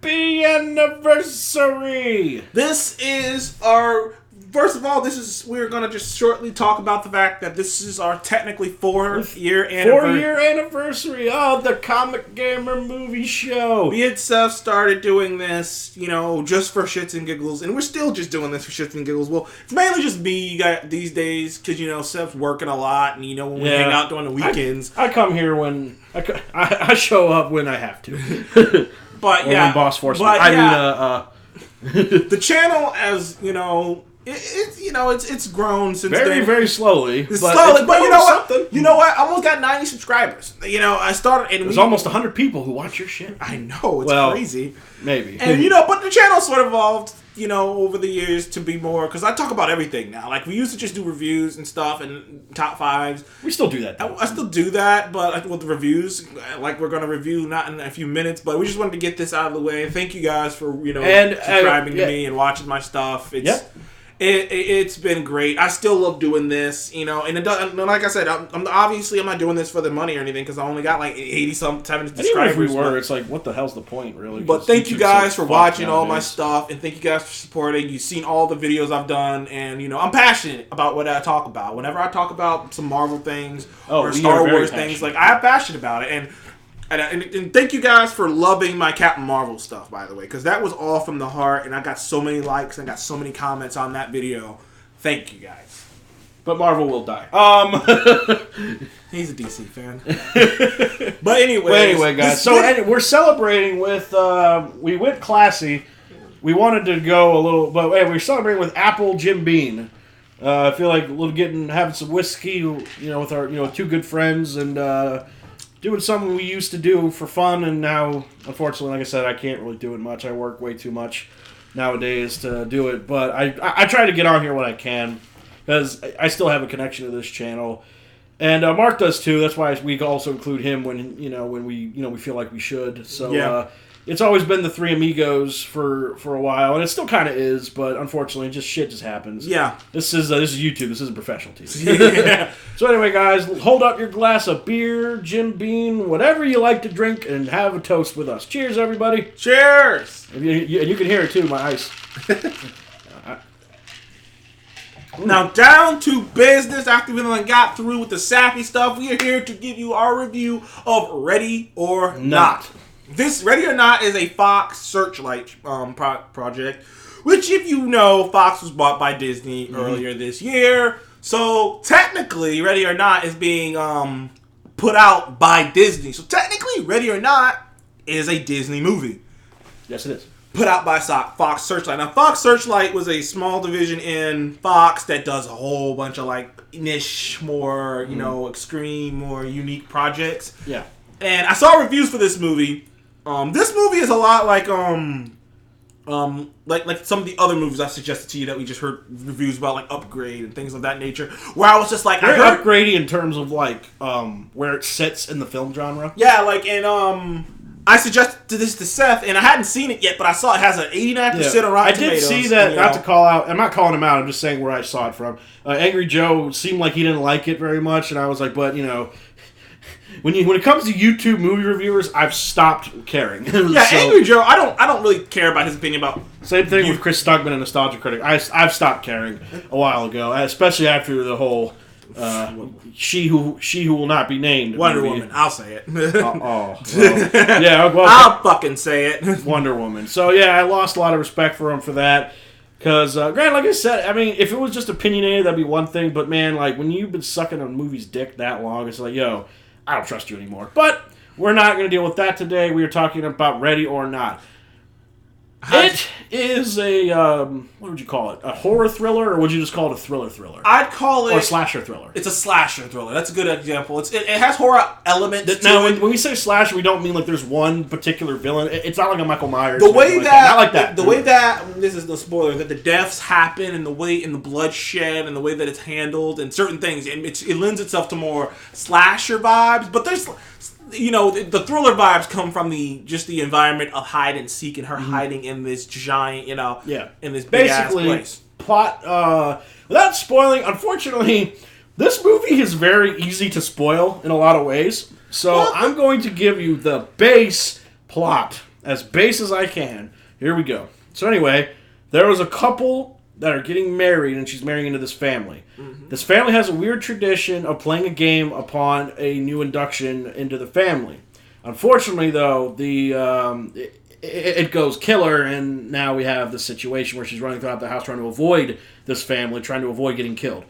Happy anniversary! This is our... First of all, we're going to just shortly talk about the fact that this is our technically 4-year anniversary. 4-year anniversary of the Comic Gamer Movie Show. Me and Seth started doing this, just for shits and giggles, and we're still just doing this for shits and giggles. Well, it's mainly just me these days, because, Seth's working a lot, and, when we hang out during the weekends. I come here when... I show up when I have to. But, or when boss forces me. The channel, as, it's grown since then. Very slowly. It's slowly, but you know what? Something. You know what? I almost got 90 subscribers. I started... and there's almost 100 people who watch your shit. I know, it's crazy. Maybe. And, but the channel sort of evolved, over the years to be more... Because I talk about everything now. Like, we used to just do reviews and stuff and top fives. We still do that. I still do that, but with the reviews, like we're going to review not in a few minutes, but we just wanted to get this out of the way. And thank you guys for, subscribing to me and watching my stuff. It's been great. I still love doing this, and it does, like I said, I'm not doing this for the money or anything because I only got like 80-some 70 subscribers. Even if we were, it's like, what the hell's the point, really? But thank you guys for watching all my stuff, and thank you guys for supporting. You've seen all the videos I've done, and I'm passionate about what I talk about. Whenever I talk about some Marvel things or Star Wars things, like I'm passionate about it, and thank you guys for loving my Captain Marvel stuff, by the way, because that was all from the heart, and I got so many likes and got so many comments on that video. Thank you guys. But Marvel will die. He's a DC fan. But anyway, guys. We're celebrating with. We went classy. We wanted to go a little, but we're celebrating with Apple Jim Beam. I feel like having some whiskey, with our two good friends and. Doing something we used to do for fun, and now, unfortunately, like I said, I can't really do it much. I work way too much nowadays to do it, but I try to get on here when I can, because I still have a connection to this channel, and Mark does too. That's why we also include him when we feel like we should. So it's always been the three amigos for a while, and it still kind of is, but unfortunately, shit just happens. Yeah, this is YouTube. This isn't professional TV. Yeah. So anyway, guys, hold up your glass of beer, Jim Beam, whatever you like to drink, and have a toast with us. Cheers, everybody. Cheers. And you can hear it too, my ice. Now, down to business. After we got through with the sappy stuff, we are here to give you our review of Ready or Not. This Ready or Not is a Fox Searchlight project, which, if you know, Fox was bought by Disney earlier this year. So technically, Ready or Not is being put out by Disney. So technically, Ready or Not is a Disney movie. Yes, it is. Put out by Fox Searchlight. Now, Fox Searchlight was a small division in Fox that does a whole bunch of niche, more extreme, more unique projects. Yeah. And I saw reviews for this movie. This movie is a lot like some of the other movies I've suggested to you that we just heard reviews about, like Upgrade and things of that nature, where I was just like... Very upgradey in terms of, where it sits in the film genre. Yeah, I suggested this to Seth, and I hadn't seen it yet, but I saw it has an 89% on Rotten Tomatoes. I did see that, not to call out... I'm not calling him out, I'm just saying where I saw it from. Angry Joe seemed like he didn't like it very much, and I was like, but, When it comes to YouTube movie reviewers, I've stopped caring. Yeah, Angry Joe, I don't really care about his opinion about... Same thing with Chris Stuckman and Nostalgia Critic. I've stopped caring a while ago, especially after the whole she who will not be named Wonder Woman. I'll say it. I'll fucking say it. Wonder Woman. So yeah, I lost a lot of respect for him for that. Because, Grant, like I said, I mean, if it was just opinionated, that'd be one thing. But man, when you've been sucking a movie's dick that long, it's like, yo, I don't trust you anymore. But we're not going to deal with that today. We are talking about Ready or Not. It is a, what would you call it? A horror thriller, or would you just call it a thriller? I'd call it... Or a slasher thriller. It's a slasher thriller. That's a good example. It has horror elements to it. Now, when we say slasher, we don't mean there's one particular villain. It's not like a Michael Myers. The way that... Not like that. The way that... This is no spoiler. That the deaths happen, and the way... And the bloodshed, and the way that it's handled, and certain things. And it lends itself to more slasher vibes. But there's... the thriller vibes come from the environment of hide and seek and her hiding in this giant, in this big ass place. Plot, without spoiling, unfortunately, this movie is very easy to spoil in a lot of ways. So I'm going to give you the base plot as base as I can. Here we go. So anyway, there was a couple that are getting married, and she's marrying into this family. Mm-hmm. This family has a weird tradition of playing a game upon a new induction into the family. Unfortunately, though, it goes killer, and now we have the situation where she's running throughout the house trying to avoid this family, trying to avoid getting killed.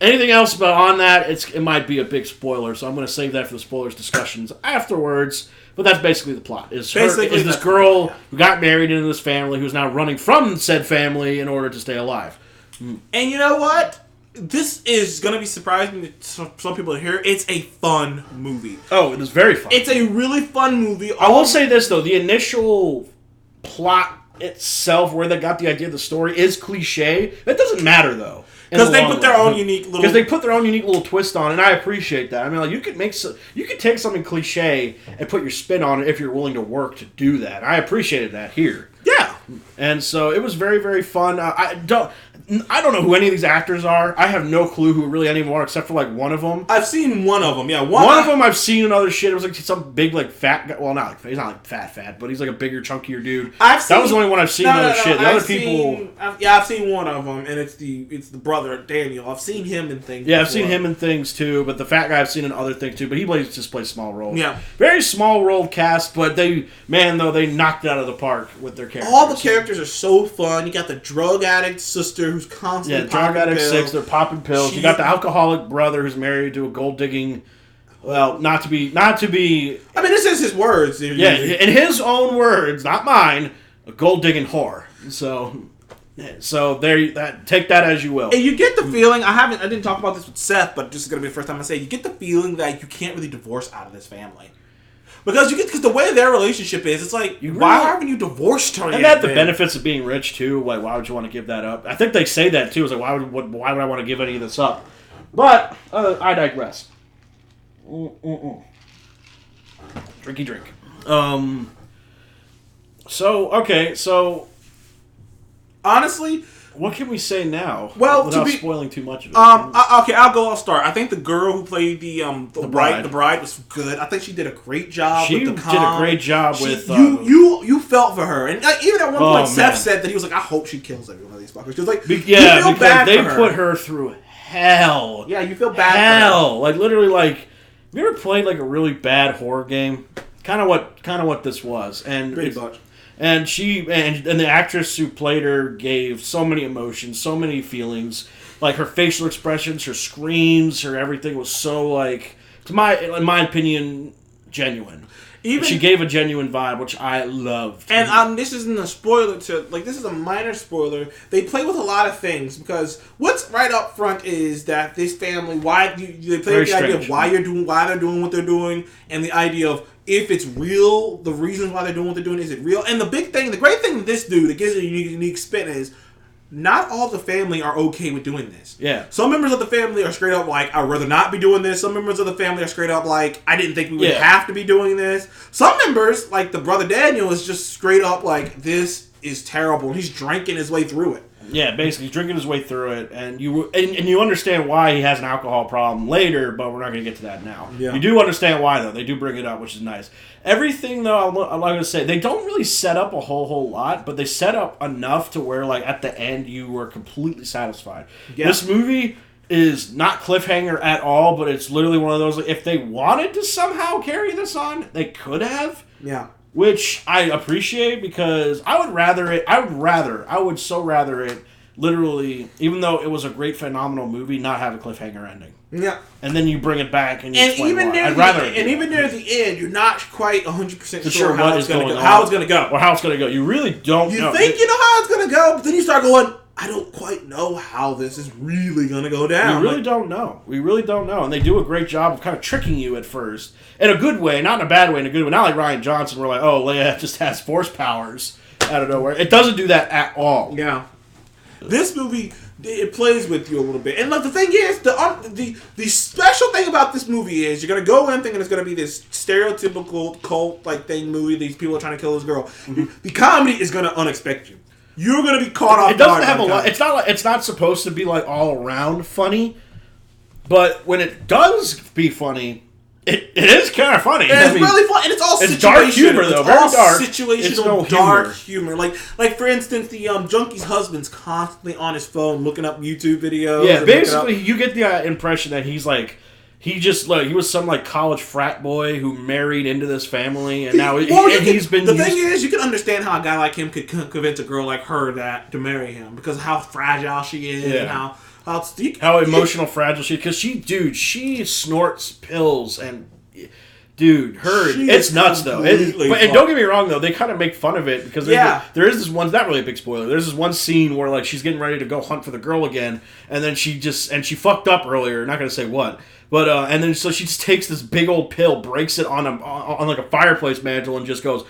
Anything else about on that, it might be a big spoiler, so I'm going to save that for the spoilers discussions afterwards. But that's basically the plot. Is this girl who got married into this family who's now running from said family in order to stay alive. And you know what? This is going to be surprising to some people to hear. It's a fun movie. Oh, it is very fun. It's a really fun movie. I will say this, though. The initial plot itself, where they got the idea of the story, is cliche. That doesn't matter, though. Because they put their own unique little... Because they put their own unique little twist on it, and I appreciate that. I mean, like, you could take something cliche and put your spin on it if you're willing to work to do that. I appreciated that here. Yeah. And so it was very, very fun. I don't know who any of these actors are. I have no clue who really any of them are, except for like one of them. I've seen one of them. Yeah, one of them I've seen in other shit. It was like some big like fat guy. Well, he's not like fat, but he's like a bigger, chunkier dude. That was the only one I've seen in other shit. The other people. I've seen one of them, and it's the brother Daniel. I've seen him in things. Yeah, I've seen him in things too. But the fat guy I've seen in other things too. But he just plays small roles. Yeah, very small role cast. But they knocked it out of the park with their characters. All the characters are so fun. You got the drug addict sister who's constantly drug addict six. They're popping pills. You got the alcoholic brother who's married to a gold digging. Well, not to be. I mean, this is his words. Yeah, in his own words, not mine. A gold digging whore. So there. Take that as you will. And you get the feeling. I didn't talk about this with Seth, but this is going to be the first time I say. You get the feeling that you can't really divorce out of this family. Because the way their relationship is, it's like, why haven't you divorced her yet? And that the benefits of being rich too. Like, why would you want to give that up? I think they say that too. It's like, why would I want to give any of this up? But I digress. Drinky drink. So honestly, what can we say now? Well, without spoiling too much of it. I'll start. I think the girl who played the bride was good. I think she did a great job. She did a great job with you felt for her, and even at one point, Seth said that he was like, "I hope she kills every one of these fuckers." Because because they put her through hell. Yeah, you feel bad. Hell, like literally, like have you ever played like a really bad horror game? Kind of what this was, and pretty much. And the actress who played her gave so many emotions, so many feelings. Like her facial expressions, her screams, her everything was so like, in my opinion, genuine. She gave a genuine vibe, which I loved. And this isn't a spoiler this is a minor spoiler. They play with a lot of things because what's right up front is that this family, they play with the idea of why they're doing what they're doing, and the idea of if it's real, the reasons why they're doing what they're doing, is it real? And the great thing with this dude that gives it a unique spin is not all the family are okay with doing this. Yeah. Some members of the family are straight up like, I'd rather not be doing this. Some members of the family are straight up like, I didn't think we would have to be doing this. Some members, like the brother Daniel, is just straight up like, this is terrible. And he's drinking his way through it. Yeah, basically he's drinking his way through it, and you understand why he has an alcohol problem later, but we're not going to get to that now. Yeah. You do understand why, though. They do bring it up, which is nice. Everything, though, I'm not going to say, they don't really set up a whole lot, but they set up enough to where, like, at the end, you were completely satisfied. Yeah. This movie is not cliffhanger at all, but it's literally one of those, like, if they wanted to somehow carry this on, they could have. Yeah. Which I appreciate because I would so rather it literally, even though it was a great, phenomenal movie, not have a cliffhanger ending. Yeah. And then you bring it back and you explain why. Even near the end, you're not quite 100% sure how it's going to go. How it's going to go. Or how it's going to go. You really don't know. You think you know how it's going to go, but then you start going, I don't quite know how this is really going to go down. We really don't know. And they do a great job of kind of tricking you at first. In a good way, not in a bad way, in a good way. Not like Rian Johnson, we're like, oh, Leia just has force powers out of nowhere. It doesn't do that at all. Yeah. This movie, it plays with you a little bit. And look, the thing is, the special thing about this movie is you're going to go in thinking it's going to be this stereotypical cult-like thing movie. These people are trying to kill this girl. Mm-hmm. The comedy is going to unexpect you. You're going to be caught off guard. It doesn't have a lot. It's not supposed to be like all around funny, but when it does be funny, It is kind of funny. It's really fun, and it's all it's dark humor though, very dark. Situational dark humor. Like for instance, the junkie's husband's constantly on his phone looking up YouTube videos. Yeah, basically, you get the impression that he's like. He was some like college frat boy who married into this family, and now he's been. The thing is, you can understand how a guy like him could convince a girl like her to marry him because of how fragile she is and how emotional fragile she is. Because she snorts pills and. Dude, it's nuts though. And don't get me wrong though, they kind of make fun of it because there is this one, not really a big spoiler. There's this one scene where like she's getting ready to go hunt for the girl again, and then she fucked up earlier. Not gonna say what, but and then so she just takes this big old pill, breaks it on like a fireplace mantle, and just goes,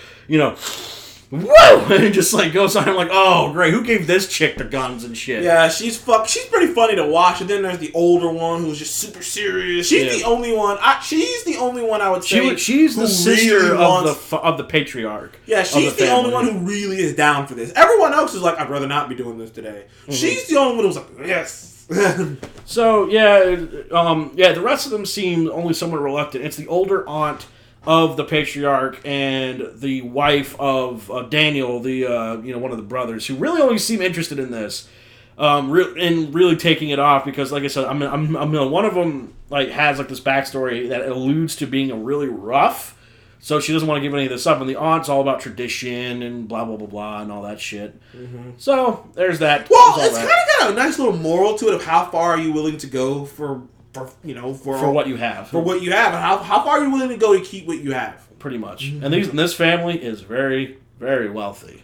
whoa! And it just like goes on. I'm like, oh great, who gave this chick the guns and shit? Yeah, she's pretty funny to watch. And then there's the older one who's just super serious. She's the only one. She's the only one I would say. She's the sister of the patriarch. Yeah, she's the only one who really is down for this. Everyone else is like, I'd rather not be doing this today. Mm-hmm. She's the only one who's like, yes. So the rest of them seem only somewhat reluctant. It's the older aunt of the patriarch and the wife of Daniel, the one of the brothers, who really only seem interested in this, and really taking it off because, like I said, one of them like has like this backstory that alludes to being a really rough, so she doesn't want to give any of this up, and the aunt's all about tradition and blah blah blah blah and all that shit. Mm-hmm. So there's that. Well, it's kind of got a nice little moral to it of how far are you willing to go for what you have. For what you have. How far are you willing to go to keep what you have? Pretty much. Mm-hmm. And this family is very, very wealthy.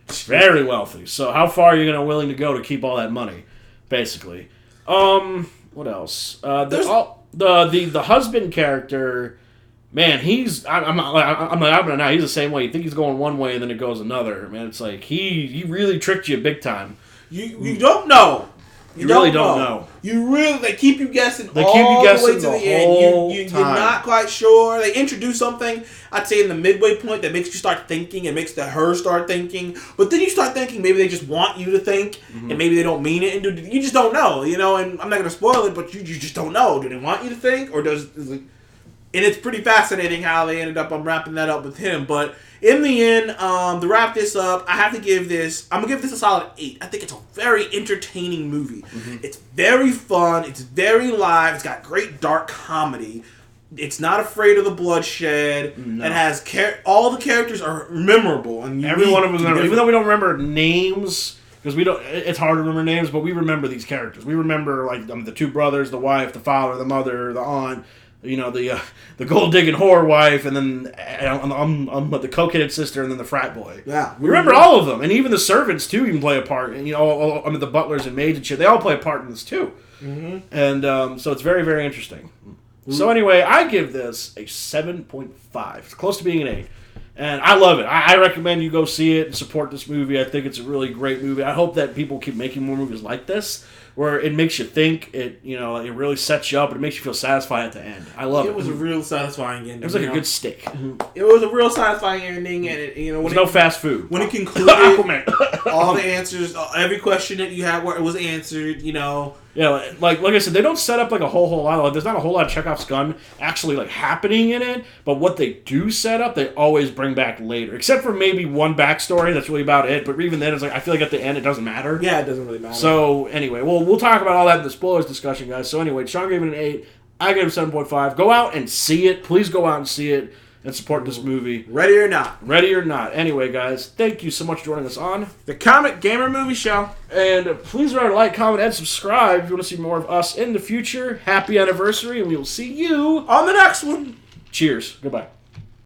Very wealthy. So how far are you willing to go to keep all that money? Basically. What else? The husband character, man, he's I'm not he's the same way. You think he's going one way and then it goes another. Man, it's like he really tricked you big time. You don't know. You really don't know. They keep you guessing all the way to the end. You're not quite sure. They introduce something, I'd say in the midway point, that makes you start thinking and makes her start thinking. But then you start thinking maybe they just want you to think, mm-hmm. and maybe they don't mean it, and you just don't know. And I'm not going to spoil it, but you just don't know. Do they want you to think, or does... And it's pretty fascinating how they ended up wrapping that up with him. But in the end, to wrap this up, I'm going to give this a solid 8. I think it's a very entertaining movie. Mm-hmm. It's very fun. It's very live. It's got great dark comedy. It's not afraid of the bloodshed. No. It has all the characters are memorable. And every one of them, even though we don't remember names, because it's hard to remember names, but we remember these characters. We remember like the two brothers, the wife, the father, the mother, the aunt. The gold digging whore wife, and then the coke-headed sister, and then the frat boy. Yeah, we remember all of them, and even the servants too even play a part. And the butlers and maids and shit, they all play a part in this too. Mm-hmm. And so it's very, very interesting. Mm-hmm. So anyway, I give this a 7.5. It's close to being an 8. And I love it. I recommend you go see it and support this movie. I think it's a really great movie. I hope that people keep making more movies like this, where it makes you think. It it really sets you up, and it makes you feel satisfied at the end. I love it. It was a real satisfying ending. It was like a good steak. It was a real satisfying ending, and there's no fast food. When it concluded, all the answers, every question that you had was answered. Yeah, like I said, they don't set up like a whole lot. Like, there's not a whole lot of Chekhov's gun actually like happening in it, but what they do set up, they always bring back later. Except for maybe one backstory, that's really about it. But even then, it's like I feel like at the end it doesn't matter. Yeah, it doesn't really matter. So anyway, we'll talk about all that in the spoilers discussion, guys. So anyway, Sean gave it an 8. I gave it 7.5. Go out and see it. Please go out and see it and support this movie. Ready or not. Ready or not. Anyway, guys, thank you so much for joining us on the Comic Gamer Movie Show. And please remember to like, comment, and subscribe if you want to see more of us in the future. Happy anniversary, and we will see you on the next one. Cheers. Goodbye.